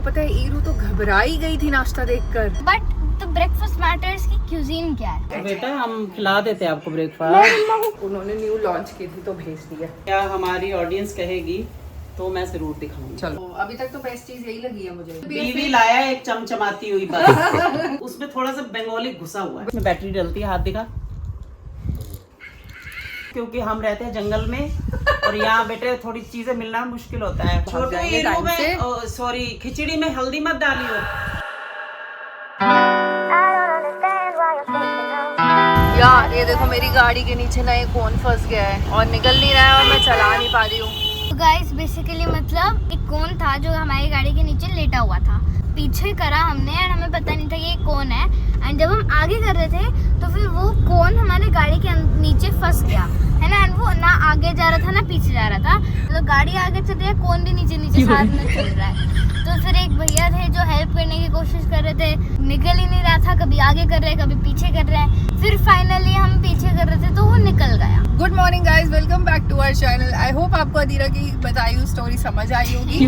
पता है ईरू तो घबरा ही गई थी नाश्ता देखकर। बट तो ब्रेकफास्ट मैटर्स की क्यूजीन क्या है? तो बेटा हम खिला देते हैं आपको ब्रेकफास्ट। उन्होंने न्यू लॉन्च की थी तो भेज दिया। क्या हमारी ऑडियंस कहेगी तो मैं जरूर दिखाऊंगी। चलो अभी तक तो बेस्ट चीज यही लगी है मुझे। बीवी लाया एक चमचमाती हुई बस। उसमें थोड़ा सा बंगाली घुसा हुआ है। इसमें बैटरी डलती है, हाथ दिखा। क्योंकि हम रहते हैं जंगल में और यहाँ बेटे थोड़ी चीजें मिलना मुश्किल होता है। छोटे हीरो में सॉरी खिचड़ी में हल्दी मत डालियो। यार ये देखो मेरी गाड़ी के नीचे ना एक कोन फंस गया है और निकल नहीं रहा है और मैं चला नहीं पा रही हूँ। गाइस बेसिकली मतलब एक कोन था जो हमारी गाड़ी के नीचे लेटा हुआ था। पीछे करा हमने और हमें पता नहीं था ये कौन है। एंड जब हम आगे कर रहे थे तो फिर वो कौन हमारे गाड़ी के नीचे फंस गया है ना। एंड वो ना आगे जा रहा था ना पीछे जा रहा था। तो गाड़ी आगे चल रही है, कौन भी नीचे नीचे साथ में चल रहा है। तो फिर एक भैया थे जो हेल्प करने की कोशिश कर रहे थे, निकल ही नहीं रहा था। कभी आगे कर रहे कभी पीछे कर रहे हैं। फिर फाइनली हम पीछे कर रहे थे तो वो निकल गया। Good morning guys, welcome back to our channel. I hope आपको अदीरा की बताई हुई स्टोरी समझ आई होगी।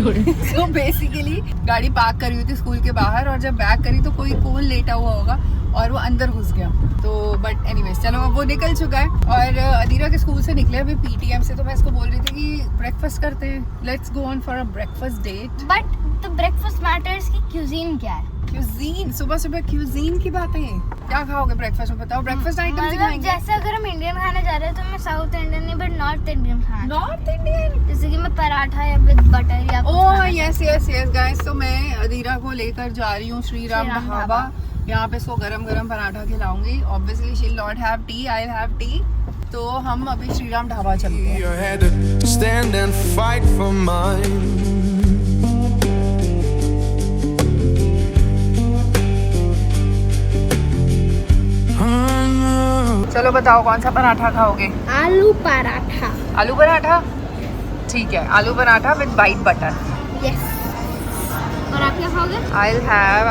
सो बेसिकली गाड़ी पार्क करी हुई थी स्कूल के बाहर और जब बैक करी तो कोई कौन लेटा हुआ होगा और वो अंदर घुस गया। तो बट एनीवेज चलो अब वो निकल चुका है और अदीरा के स्कूल से निकले अभी पीटीएम से। तो मैं इसको बोल रही थी कि ब्रेकफास्ट करते हैं, let's go on for a breakfast date. But तो ब्रेकफास्ट मैटर्स की क्यूजीन क्या है? क्यूजीन, सुबह सुबह क्यूजीन की बातें। क्या खाओगे ब्रेकफास्ट में बताओ? ब्रेकफास्ट आइटम मतलब जैसे अगर हम इंडियन खाना जा रहे हैं तो मैं साउथ इंडियन नहीं बट नॉर्थ इंडियन खाना। नॉर्थ इंडियन जैसे कि मैं पराठा या विद बटर या oh yes yes yes guys. तो मैं अदीरा को लेकर जा रही हूँ श्री राम ढाबा। यहाँ पे इसको गरम गरम पराठा खिलाऊंगी। Obviously she will not have tea, I will have tea. तो हम अभी श्री राम ढाबा चलते हैं। चलो बताओ कौन सा पराठा खाओगे? आलू पराठा। आलू पराठा ठीक है, आलू paratha with white butter. Yes. और आप क्या खाओगे?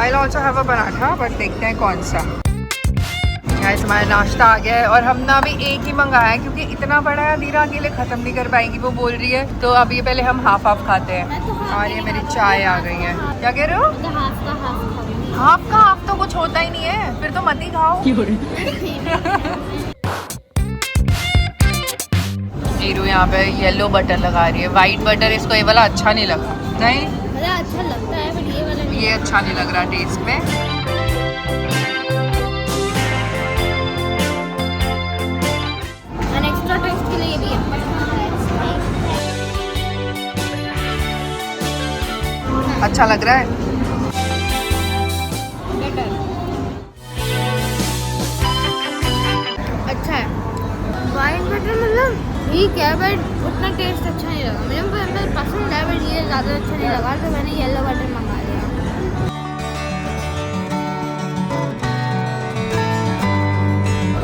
I'll also have a paratha but देखते हैं कौन सा। गाइस हमारा नाश्ता आ गया है और हम ना अभी एक ही मंगाया है क्योंकि इतना बड़ा है अदीरा अकेले खत्म नहीं कर पाएंगी वो बोल रही है। तो अभी पहले हम हाफ हाफ खाते हैं। और ये मेरी चाय आ गई है। क्या कह रहे हो? हाफ का हाफ तो कुछ होता ही नहीं है, फिर तो मत ही खाओ। हीरू यहाँ पे येलो बटर लगा रही है, वाइट बटर इसको ये वाला अच्छा नहीं लगा। नहीं अच्छा लगता है बट ये वाला ये अच्छा नहीं लग रहा टेस्ट में। और एक्स्ट्रा टेस्ट के लिए भी है। अच्छा लग रहा है। अच्छा है। वाइट बटर मतलब ठीक है बट उतना टेस्ट अच्छा नहीं लगा मुझे। पसंद है बट ये ज़्यादा अच्छा नहीं लगा तो मैंने येलो बटर मंगा लिया।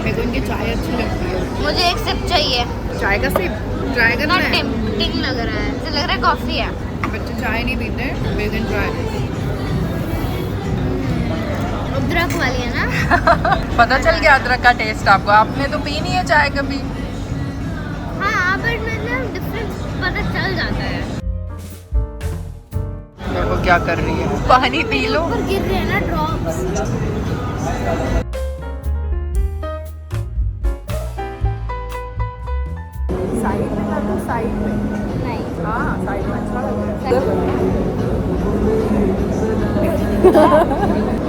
मेरे को इनकी चाय अच्छी लगती है। मुझे एक सिप चाहिए। चाय का सिप ट्राई करना है। टिंग लग रहा है, ऐसे लग रहा है कॉफी है। बच्चे चाय नहीं पीते, वेगन ट्राई। अदरक वाली है ना? पता चल गया अदरक का टेस्ट आपको? आपने तो पी नहीं है चाय कभी? हाँ बट मतलब डिफरेंस पता चल जाता है। देखो क्या कर रही है, पानी पी लो। ऊपर गिर रहे हैं ना ड्रॉप्स। साइड में ना तो साइड में नहीं। हाँ साइड में अच्छा लग रहा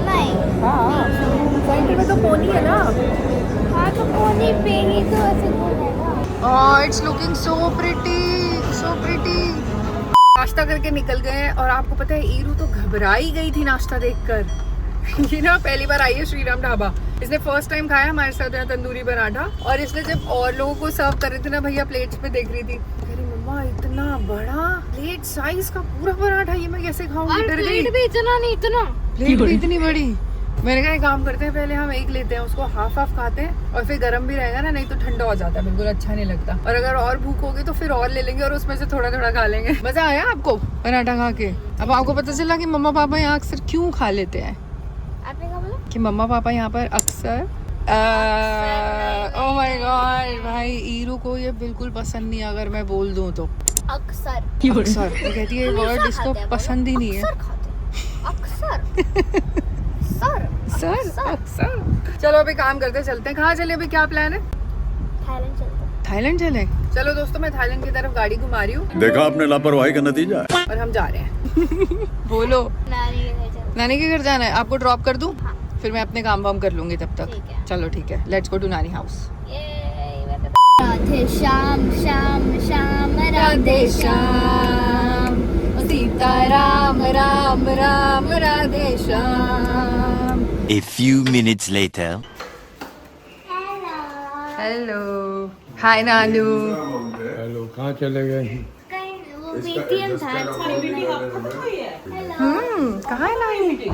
नहीं। है। हाँ साइड में तो पोनी है ना। हाँ तो कोनी पे ही तो ऐसे बोल है ना। Oh it's looking so pretty, so pretty. नाश्ता करके निकल गए हैं और आपको पता है ईरू तो घबरा ही गई थी नाश्ता देखकर। ये ना पहली बार आई है श्री राम ढाबा। इसने फर्स्ट टाइम खाया हमारे साथ यहाँ तंदूरी पराठा। और इसने जब और लोगों को सर्व कर रहे थे ना भैया प्लेट्स पे देख रही थी, अरे मम्मा इतना बड़ा प्लेट साइज का पूरा पराठा, ये मैं कैसे खाऊंगी? डर गई। प्लेट भी इतना नहीं, इतना प्लेट भी इतनी बड़ी। मैंने कहा एक काम करते हैं, पहले हम एक लेते हैं, उसको हाफ हाफ खाते हैं और फिर गर्म भी रहेगा ना, नहीं तो ठंडा हो जाता है, बिल्कुल अच्छा नहीं लगता। और अगर और भूख होगी तो फिर और ले लेंगे और उसमें से थोड़ा थोड़ा खा लेंगे। मजा आया आपको पराठा खा के? अब आपको पता चला कि मम्मा पापा यहाँ अक्सर क्यों खा लेते हैं। आपने कहा बोला कि मम्मा पापा यहाँ पर अक्सर ओह माय गॉड भाई ईरू को ये बिल्कुल पसंद नहीं है अगर मैं बोल दूँ तो। अक्सर अक्सर तो कहती है वर्ड इसको पसंद ही नहीं है। सर सर सर सर चलो अभी काम करते चलते हैं। कहाँ चले अभी, क्या प्लान है? थाईलैंड चलते हैं। थाईलैंड चले। चलो दोस्तों, मैं थाईलैंड की तरफ गाड़ी घुमा रही हूँ देखा आपने लापरवाही का नतीजा है। और हम जा रहे हैं। बोलो। नानी के घर चलते हैं। नानी के घर जाना है, आपको ड्रॉप कर दूँ? हाँ। फिर मैं अपने काम वाम कर लूंगी तब तक। ठीक है। चलो ठीक है, लेट्स गो टू नानी house. Radhe Shyam Shyam Shyam Radhe Shyam Sita Ram Ram Ram Radhe Shyam. A few minutes later. Hello, hi Nanu. Hello, कहाँ चले गए? कहीं वो बीटीएम था। कहाँ है नानी?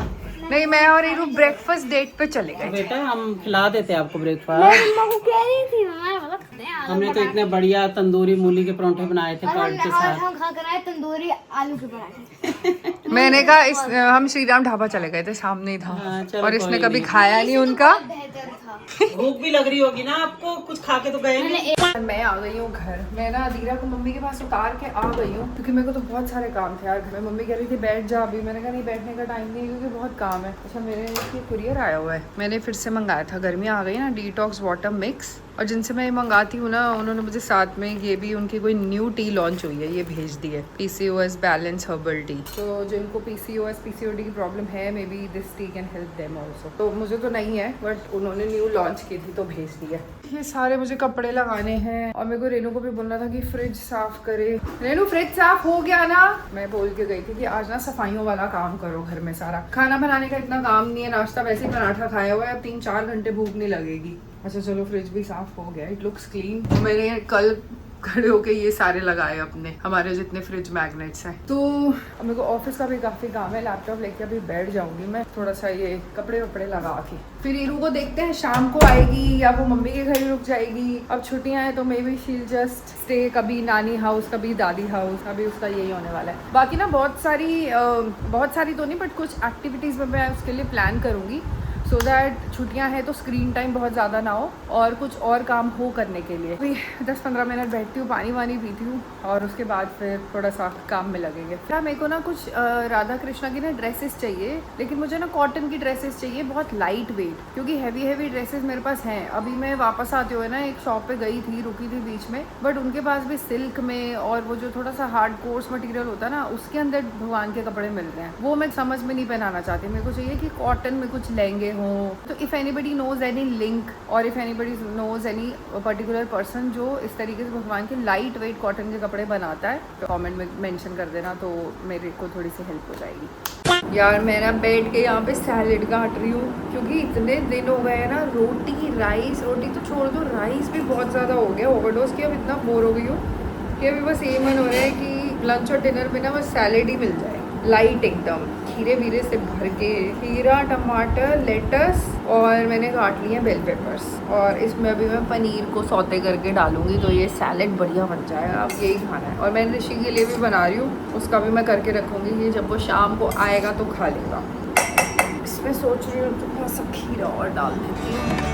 नहीं, मैं और ईरू ब्रेकफास्ट डेट पे चले गए। बेटा हम खिला देते आपको मैं ब्रेकफास्ट। मम्मा को कह रही थी, मम्मा बोला खाते हैं आलू हमने तो पराठे। इतने बढ़िया तंदूरी मूली के परांठे बनाए थे और कर्ड के साथ। हम खा कर आए तंदूरी आलू के पराठे। मैंने कहा हम श्रीराम ढाबा चले गए थे, सामने ही था। हाँ, चलो और इसने कोई कभी नहीं। खाया नहीं उनका। बेहतर था। भूख भी लग रही होगी ना आपको, कुछ खा के तो गए नहीं। मैं आ गई हूँ घर। मैं ना अदीरा को मम्मी के पास उतार के आ गई हूँ क्योंकि मेरे को तो बहुत सारे काम थे यार घर में। मम्मी कह रही थी बैठ जा अभी, मैंने कहा नहीं बैठने का टाइम नहीं क्योंकि बहुत काम है। अच्छा, मेरे कुरियर आया हुआ है, मैंने फिर से मंगाया था। गर्मी आ गई ना, डिटॉक्स वाटर मिक्स। और जिनसे मैं ये मंगाती हूँ ना, उन्होंने मुझे साथ में ये भी, उनकी कोई न्यू टी लॉन्च हुई है, ये भेज दी है, PCOS बैलेंस हर्बल टी। तो जिनको PCOS PCOD की प्रॉब्लम है, may be this T can help them also. तो मुझे तो नहीं है, बट उन्होंने न्यू लॉन्च की थी तो भेज दी है। ये सारे मुझे कपड़े लगाने हैं और मेरे को रेनू को भी बोलना था कि फ्रिज साफ करे। रेनू, फ्रिज साफ हो गया ना? मैं बोल के गई थी कि आज ना सफाइयों वाला काम करो घर में सारा। खाना बनाने का इतना काम नहीं है, नाश्ता वैसे ही पराठा खाया हुआ है, अब 3-4 घंटे भूख नहीं लगेगी। अच्छा चलो, फ्रिज भी साफ हो गया, इट लुक्स क्लीन। मैंने कल खड़े होके ये सारे लगाए अपने, हमारे जितने फ्रिज मैग्नेट्स हैं। तो मेरे को ऑफिस का भी काफ़ी काम है, लैपटॉप लेके अभी बैठ जाऊंगी मैं, थोड़ा सा ये कपड़े वपड़े लगा के। फिर ईरू को देखते हैं शाम को आएगी या वो मम्मी के घर ही रुक जाएगी। अब छुट्टियां हैं तो मे बी शील जस्ट स्टे, कभी नानी हाउस कभी दादी हाउस, अभी उसका यही होने वाला है। बाकी ना बहुत सारी तो नहीं, बट कुछ एक्टिविटीज़ में मैं उसके लिए प्लान करूँगी सो दैट छुट्टियां हैं तो स्क्रीन टाइम बहुत ज़्यादा ना हो और कुछ और काम हो करने के लिए। अभी 10-15 मिनट बैठती हूँ, पानी वानी पीती हूँ और उसके बाद फिर थोड़ा सा काम में लगेंगे। फिर मेरे को ना कुछ राधा कृष्णा की ना ड्रेसेस चाहिए, लेकिन मुझे ना कॉटन की ड्रेसेस चाहिए, बहुत लाइट वेट, क्योंकि हैवी ड्रेसेस मेरे पास हैं। अभी मैं वापस आते हुए ना एक शॉप पे गई थी, रुकी थी बीच में, बट उनके पास भी सिल्क में और वो जो थोड़ा सा हार्ड कोर्स मटेरियल होता है ना, उसके अंदर भगवान के कपड़े मिल रहे हैं। वो मैं समझ में नहीं पहनाना चाहती, मेरे को चाहिए कि कॉटन में कुछ लहंगे हो। तो if anybody knows any link और if anybody knows any particular person जो इस तरीके से भगवान के लाइट वेट कॉटन के कपड़े बनाता है, तो कमेंट में मेंशन कर देना, तो मेरे को थोड़ी सी हेल्प हो जाएगी। यार मैं ना बैठ के यहाँ पे सैलेड काट रही हूँ क्योंकि इतने दिन हो गए हैं ना, रोटी तो छोड़ दो, राइस भी बहुत ज़्यादा हो गया ओवरडोज की। अब इतना बोर हो गई हूँ कि अभी बस ये मन हो रहा है कि लंच और डिनर में ना बस सैलेड ही मिल जाए, लाइट एकदम, खीरे वीरे से भर के। खीरा, टमाटर, लेटस और मैंने काट लिए बेल पेपर्स, और इसमें अभी मैं पनीर को सौते करके डालूंगी तो ये सैलेड बढ़िया बन जाएगा। अब यही खाना है और मैं ऋषि के लिए भी बना रही हूँ, उसका भी मैं करके रखूँगी, ये जब वो शाम को आएगा तो खा लेगा। इसमें सोच रही हूँ थोड़ा सा खीरा और डाल देती हूँ।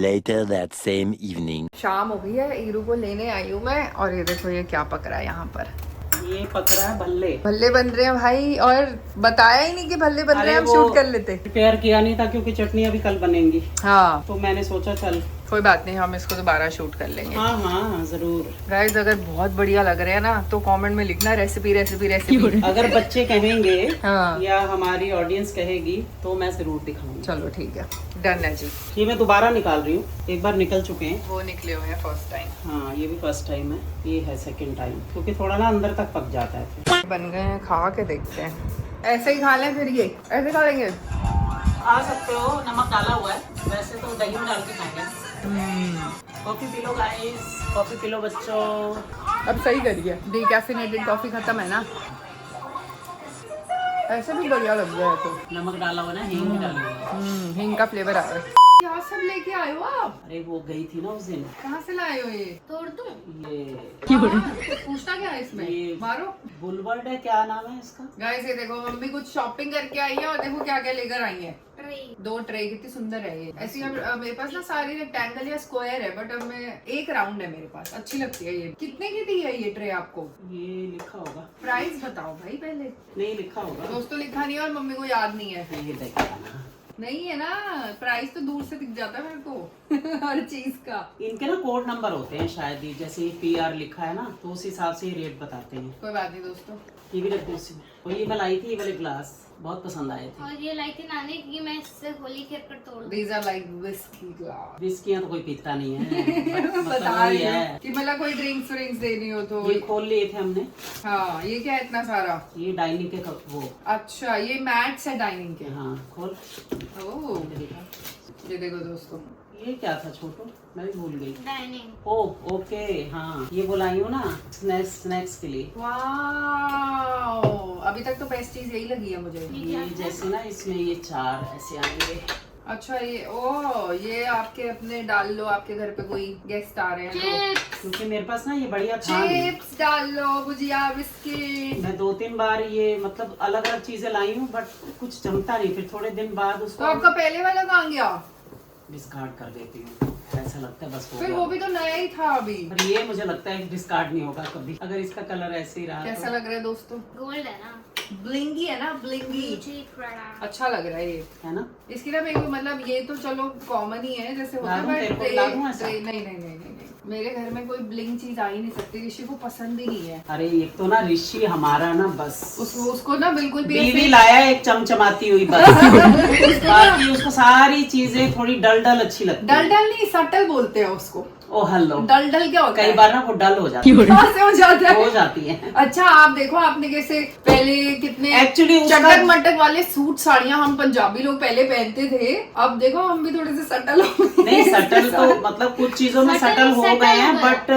Later that same evening. शाम हो गई है, ईरू को लेने आई हूँ मैं, और ये देखो ये क्या पक रहा है यहाँ पर। ये पक रहा है भल्ले। भल्ले बन रहे हैं भाई, और बताया ही नहीं कि भल्ले बन रहे हैं, हम शूट कर लेते। प्रिपेयर किया नहीं था क्योंकि चटनी अभी कल बनेंगी। हाँ तो मैंने सोचा चल कोई बात नहीं, हम इसको दोबारा शूट कर लेंगे। हाँ जरूर। गाइस अगर बहुत बढ़िया लग रहे हैं ना तो कमेंट में लिखना रेसिपी रेसिपी रेसिपी। अगर बच्चे कहेंगे हाँ। या हमारी ऑडियंस कहेगी तो मैं जरूर दिखाऊंगी। चलो ठीक है, डन है जी। ये मैं दोबारा निकाल रही हूँ, एक बार निकल चुके हैं। वो निकले हुए हैं फर्स्ट टाइम। हाँ ये भी फर्स्ट टाइम है, ये है सेकंड टाइम, क्योंकि थोड़ा ना अंदर तक पक जाता है। बन गए हैं, खा के देखते हैं। ऐसे ही खा लें फिर, ये ऐसे खा लेंगे। आ सकते हो, नमक डाला हुआ है, वैसे तो दही में डाल के खाएंगे। Coffee P low guys, coffee P low बच्चों। अब सही करिए, डिकैफिनेटेड कॉफी खत्म है ना, ऐसे भी बढ़िया लग गया है। तो नमक डाला हुआ ना, हींग भी डाली हुई है। हींग का फ्लेवर आ रहा है। क्या सब लेके आए हो आप? अरे वो गई थी ना उस दिन। कहाँ से लाए हो ये? तोड़ दूं? ये पूछना क्या है इसमें? ये- मारो। बुलवर्ड है, क्या नाम है इसका? गाइस ये देखो, मम्मी कुछ शॉपिंग करके आई है और देखो क्या क्या लेकर आई है। 2 ट्रे कितनी सुंदर है ये। ऐसी मेरे पास ना सारी रेक्टेंगल या स्क्वायर है, बट अब मैं एक राउंड है मेरे पास, अच्छी लगती है ये। कितने की दी है ये ट्रे आपको? ये लिखा होगा, प्राइस बताओ भाई पहले। नहीं लिखा होगा दोस्तों लिखा नहीं है और मम्मी को याद नहीं है। ये देखिए नहीं है ना, प्राइस तो दूर से दिख जाता है मेरे को हर चीज का। इनके ना कोड नंबर होते हैं शायद ही, जैसे PR लिखा है ना तो उस हिसाब से रेट बताते हैं। कोई बात नहीं दोस्तों। ये भी रख दो उसी में। और ये मैं लाई थी, ये वाले ग्लास बहुत पसंद आए थे। और ये लाई थी नानी की, मैं इससे होली खेल कर तोड़ दूं। These are like whiskey glass। विस्कियाँ तो कोई पीता नहीं है मतलब बता वही रही है। हूँ कि मतलब कोई ड्रिंक्स व्रिंक्स देनी हो तो। ये खोल लिए थे हमने। हाँ, ये क्या है इतना सारा? ये डाइनिंग के वो। अच्छा, ये मैट्स है डाइनिंग के। हाँ खोल। ओह, ये देखो दोस्तों। ये क्या था छोटू, मैं भी भूल गई। डाइनिंग। ओ ओके, हाँ ये बुलाई हूँ ना स्नैक्स के लिए। वाओ, अभी तक तो बेस्ट चीज यही लगी है मुझे। ये जैसे ना इसमें ये 4 ऐसे आएंगे। अच्छा, ये आपके अपने डाल लो, आपके घर पे कोई गेस्ट आ रहे हैं तो। चिप्स। क्योंकि मेरे पास ना ये बढ़िया था नहीं। चिप्स डाल लो, भुजिया, बिस्किट। मैं 2-3 बार ये मतलब अलग अलग चीजें लाई हूँ, बट कुछ जमता नहीं। फिर थोड़े दिन बाद तो उसको आपका पहले वाला कहाँ गया? डिस्कार्ड कर देती हूँ, ऐसा लगता है बस हो फिर गया। वो भी तो नया ही था अभी। पर ये मुझे लगता है डिस्कार्ड नहीं होगा कभी, अगर इसका कलर ऐसे ही रहा। कैसा लग रहा है दोस्तों? गोल्ड है ना, ब्लिंगी है ना, ब्लिंगी। अच्छा लग रहा है ये, है ना। इसकी ना मेरे को मतलब ये तो चलो कॉमन ही है जैसे होता है, लागू तेरे को, लागू ऐसा? नहीं, मेरे घर में कोई ब्लिंग चीज आ ही नहीं सकती। ऋषि को पसंद ही नहीं है। अरे एक तो ना ऋषि हमारा ना बस उसको ना बिल्कुल भी बीवी लाया एक चमचमाती हुई बस बाकी उसको सारी चीजें थोड़ी डल अच्छी लगती है। डल नहीं, सटल बोलते हैं उसको। ओ हेलो, डल क्या होता कई है? बार ना वो डल हो जाती है। कहाँ से हो जाता है? हो जाती है। अच्छा, आप देखो, आपने कैसे पहले कितने Actually उसका- चटक मटक वाले सूट साड़ियां हम पंजाबी लोग पहले पहनते थे, अब देखो हम भी थोड़े से सटल हो गए। नहीं सटल तो मतलब कुछ चीजों में सटल हो गए हैं, बट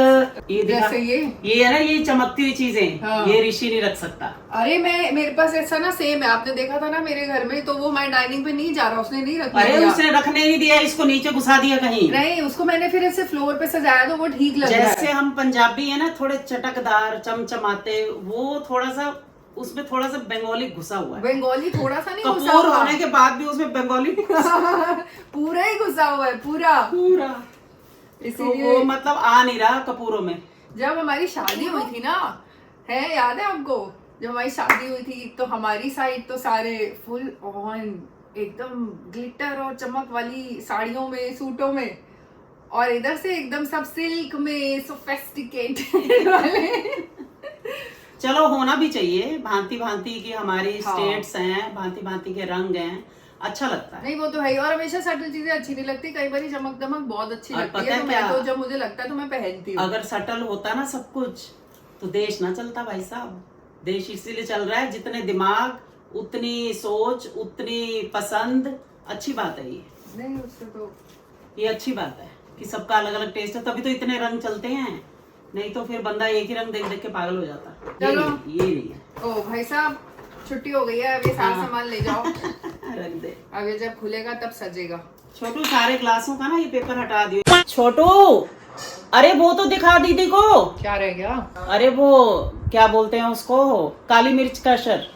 ये देखा, जैसे ये है ना, ये चमकती हुई चीजें हाँ। ये ऋषि नहीं रख सकता। अरे मेरे पास ऐसा ना सेम है, आपने देखा था ना मेरे घर में, तो वो मैं डाइनिंग पे नहीं जा रहा, उसने नहीं रख अरे दिया। उसने रखने नहीं दिया, इसको नीचे घुसा दिया कहीं। नहीं, उसको मैंने फिर ऐसे फ्लोर पे सजाया तो वो ठीक लग रहा जैसे है। हम पंजाबी है ना, थोड़े चटकदार चमचमाते, वो थोड़ा सा उसमें थोड़ा सा बंगाली घुसा हुआ है। बंगाली थोड़ा सा नहीं घुसा कपूर हुआ। होने के बाद भी उसमें बंगाली पूरा ही घुसा हुआ है, पूरा। तो इसीलिए वो मतलब आ नहीं रहा कपूरों में। जब हमारी शादी हुई थी ना, है याद है आपको? जब हमारी शादी हुई थी तो हमारी साइड तो सारे फुल ऑन एकदम ग्लिटर और चमक वाली साड़ियों में, सूटों में, और इधर से एकदम सब सिल्क में, सोफिस्टिकेटेड वाले। चलो होना भी चाहिए, भांति भांति की हमारी हाँ। स्टेट्स हैं, भांति भांति के रंग हैं, अच्छा लगता है। नहीं वो तो है ही, और हमेशा सटल चीजें अच्छी नहीं लगती, कई बार चमक दमक बहुत अच्छी और लगती पता है, है तो क्या? मैं तो जब मुझे लगता है तो मैं पहनती हूँ। अगर सटल होता ना सब कुछ तो देश ना चलता भाई साहब। देश इसीलिए चल रहा है, जितने दिमाग उतनी सोच उतनी पसंद। अच्छी बात है ये, नहीं उससे तो ये अच्छी बात है कि सबका अलग अलग टेस्ट है, तभी तो इतने रंग चलते हैं। नहीं तो फिर बंदा एक ही रंग देख देख के पागल हो जाता। चलो। ये नहीं है। ओ भाई साहब, छुट्टी हो गई है, अब ये सारा हाँ। सामान ले जाओ। रख दे अब ये जब खुलेगा तब सजेगा। छोटू, सारे ग्लासों का ना ये पेपर हटा दियो। छोटू, अरे वो तो दिखा दीदी को। क्या रह गया? अरे वो क्या बोलते हैं उसको, काली मिर्च का शर।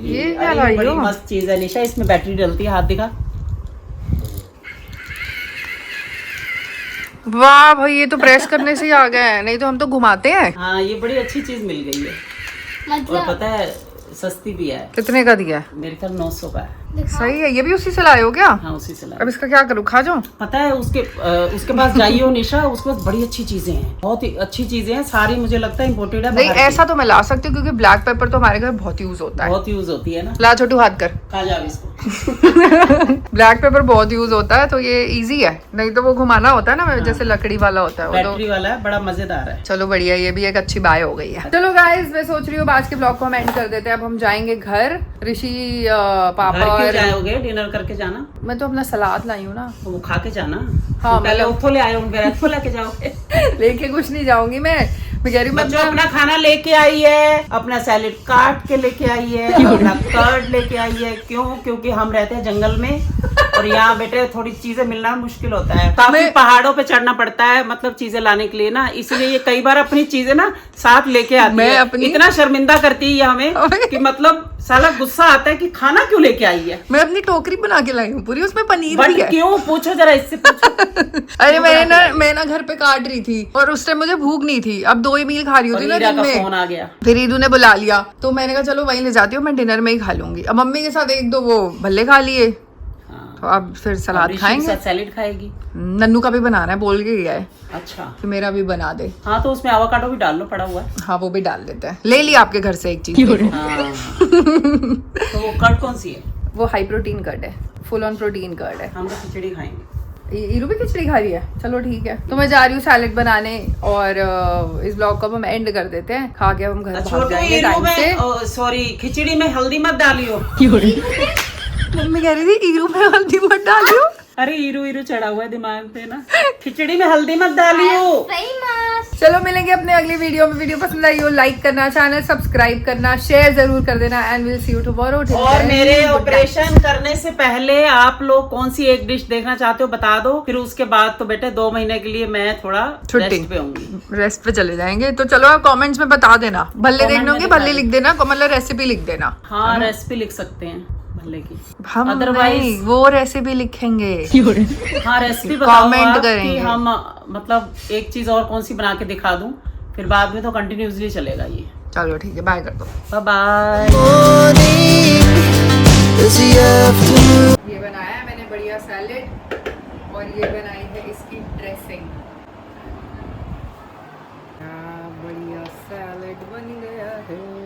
ये क्या अरे लाई बड़ी हो? मस्त चीज है निशा, इसमें बैटरी डलती है, हाथ दिखा। वाह भाई, ये तो प्रेस करने से ही आ गए हैं, नहीं तो हम तो घुमाते हैं। हाँ ये बड़ी अच्छी चीज मिल गई है, और मतलब पता है सस्ती भी है। कितने का दिया? मेरे ख्याल 900 का है। सही है, ये भी उसी से लाए हो क्या? हाँ उसी से लाया। अब इसका क्या करूँ, खा जाऊँ? पता है उसके पास जाइए निशा, उसके पास बड़ी अच्छी चीजें हैं, बहुत ही अच्छी चीजें हैं, सारी मुझे लगता है इम्पोर्टेड है। नहीं, बाहर की। ऐसा तो मैं ला सकती हूँ क्योंकि ब्लैक पेपर तो हमारे घर बहुत यूज होता है। बहुत यूज होती है ना। ला छोटू, हाथ कर। खा जा इसको। ब्लैक पेपर बहुत यूज होता है तो ये इजी है, नहीं तो वो घुमाना होता है ना, जैसे लकड़ी वाला होता है वो तो। बैटरी वाला है, बड़ा मजेदार है। चलो बढ़िया, ये भी एक अच्छी बाय हो गई है। चलो गाइस, मैं सोच रही हूँ आज के ब्लॉग को हम एंड कर देते हैं। अब हम जाएंगे घर। ऋषि, पापा घर क्यों और जाओगे? डिनर करके जाना। मैं तो अपना सलाद लाई हूँ ना। तो वो खा के जाना। हाँ, तो पहले मतलब- उठो ले आए हूँ, फिर इथो लेके जाओगे। लेके कुछ नहीं जाऊंगी मैं कह रही हूँ मैं बच्चों अपना खाना लेके आई है, अपना सैलेड काट के लेके आई है, अपना कर्ड लेके आई है। क्यों? क्योंकि हम रहते हैं जंगल में और यहाँ बेटे थोड़ी चीजें मिलना मुश्किल होता है, काफी पहाड़ों पे चढ़ना पड़ता है मतलब चीजें लाने के लिए ना, इसलिए ये कई बार अपनी चीजें ना साथ लेके आती मैं है। अपनी- इतना शर्मिंदा करती है ये हमें कि मतलब साला गुस्सा आता है कि खाना क्यों लेके आई है। मैं अपनी टोकरी बना के लाई हूँ पूरी, उसमें पनीर बट भी है। क्यों, पूछो जरा इससे पूछो। अरे मैं ना घर पे काट रही थी और उस टाइम मुझे भूख नहीं थी, अब 2 ही मील खा रही और होती ना ईरा दिन का में। फोन आ गया। फिर ईदू ने बुला लिया तो मैंने कहा चलो वहीं ले जाती हूँ, मैं डिनर में ही खा लूंगी। अब मम्मी के साथ 1-2 वो भल्ले खा लिए, हाँ। तो अब फिर सलाद ऋषि के खाएंगे। साथ सैलेड खाएगी। नन्नू का भी बनाना है, बोल के गया है अच्छा कि मेरा भी बना दे। हाँ, तो उसमें एवोकाडो भी डाल लो, पड़ा हुआ है। हाँ वो भी डाल देते हैं। ले लिया आपके घर से एक चीज। हाँ। तो वो कर्ड कौन सी है? वो हाई प्रोटीन कर्ड है, फुल ऑन प्रोटीन कर्ड है। हम तो खिचड़ी खाएंगे। ईरू भी खिचड़ी खा रही है, चलो ठीक है। तो मैं जा रही हूँ सैलेड बनाने और इस ब्लॉग को अब हम एंड कर देते हैं। खा के अब हम घर पहुंच जाएंगे टाइम से। सॉरी, खिचड़ी में हल्दी मत डालियो। मम्मी कह रही थी ईरू में हल्दी मत डालियो। अरे ईरू चढ़ा हुआ है दिमाग पे ना, खिचड़ी में हल्दी मत डालियो। फेमस। चलो मिलेंगे अपने अगली वीडियो में। वीडियो पसंद आई हो लाइक करना, चैनल सब्सक्राइब करना, शेयर जरूर कर देना and will see you tomorrow. और मेरे ऑपरेशन करने से पहले आप लोग कौन सी एक डिश देखना चाहते हो बता दो, फिर उसके बाद तो बेटे 2 महीने के लिए मैं थोड़ा छुट्टी रेस्ट पे होंगी। रेस्ट पे चले जाएंगे। तो चलो आप कमेंट्स में बता देना, भल्ले Comment देखने में होंगे दिखा भल्ले लिख देना, मतलब रेसिपी लिख देना। हाँ, रेसिपी लिख सकते हैं भल्ले की। हम Otherwise- नहीं, वो रेसिपी लिखेंगे। हाँ, रेसिपी बताओ Comment आप कि करेंगे। हम मतलब एक चीज और कौन सी बना के दिखा दूं, फिर बाद में तो कंटिन्यूसली चलेगा ये। चलो ठीक है, बाय कर दो। Bye bye. ये बनाया है मैंने बढ़िया सैलेड और ये बनाई है इसकी ड्रेसिंग। बढ़िया सैलेड बन गया है।